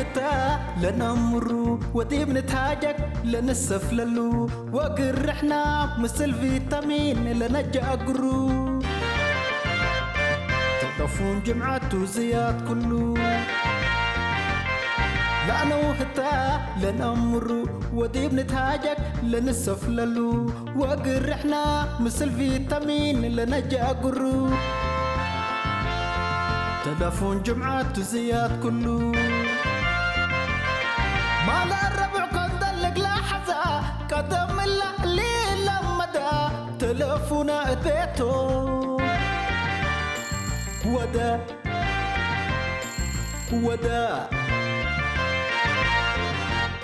هتا لنمرو وديب نتهاجك لنسفللو وقر احنا مثل فيتامين لنجاقرو تلفون جمعات وزياد كلو لأنا وهتا لنمرو وديب نتهاجك لنسفللو وقر احنا مثل فيتامين لنجاقرو تلفون جمعات وزياد كلو ما لا الربع كنت دلق لحظة قدم الله لي لمدى تلفونا بيتو ودا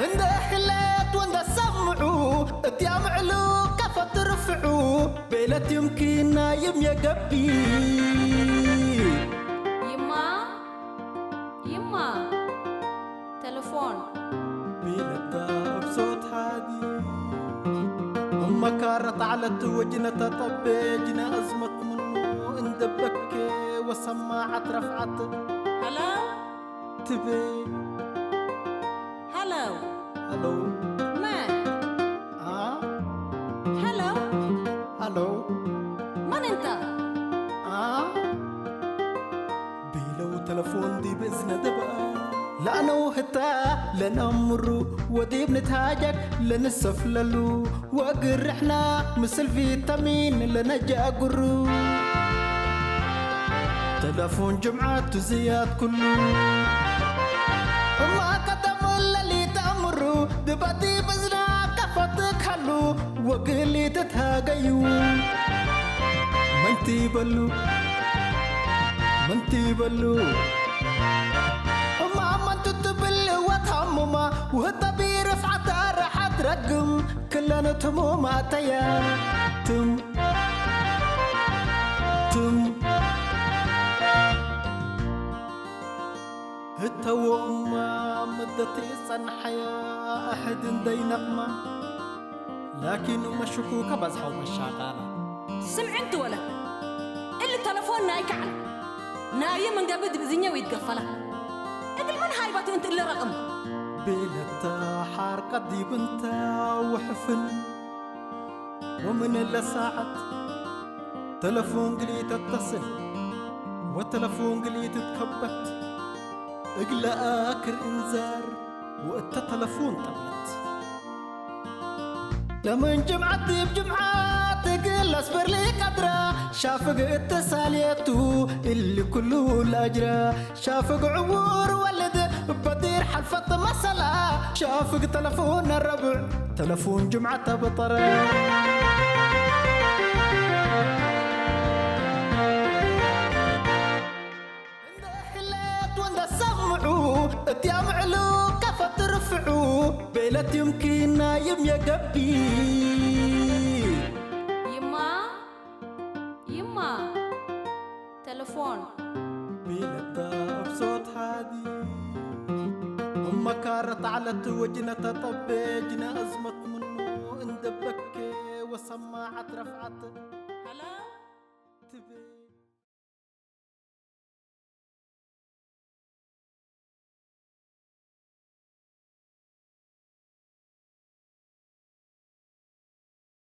انده خلات وانده سمعو اتيامعلو كفة ترفعو بيلت يمكن نايم يا قبي يما تلفون بيلتا بصوت هادي أمك كارت على توجنا تطبيجنا أزمت منو اندبك وسماعة رفعت هلو تبي هلو من هلو من انت بيلو تلفون دي بإذن دبا لأنا وهتا لنمرو وديب نتهاجك لنسفللو وقر احنا مثل فيتامين لنجاقرو تلفون جمعات وزياد كلو ما قدم اللي تأمرو دبادي بزنا كفتك حلو وقلي تتهاقيو منتي بلو ما منتو تبل وتهمما وهتا رفعتها راح ترقم كلنا تموما تيا تم هتو أما مدتي صنحيا أحد دينقما لكن أم الشكوكة بزحو مشاقالة سمع انت ولا اللي تلفون نايك على نايم من قبل بزنيا ويتقفله اقل من هاي باتو انت اللي رقم بيلتا حارقة دي بنتا وحفن ومن اللي ساعت تلفون قلي تتصل وتلفون قلي تتكبت اقلا آخر انذار وقت تلفون طبلت لمن جمعتي بجمعات قل اصبر لي قدرة شافق اتصاليتو اللي كله الاجرة شافق عبور ولد بدير حلفة مسألة شافق تلفون الربع تلفون جمعته بطرة اتيامعلو كفة ترفعو بيلت يمكن نايم يا قبي يما تلفون بيلتا بصوت هادي أمك كارت على توجنا تطبيجنا أزمت منو اندبك وسماعة رفعت هلا تبي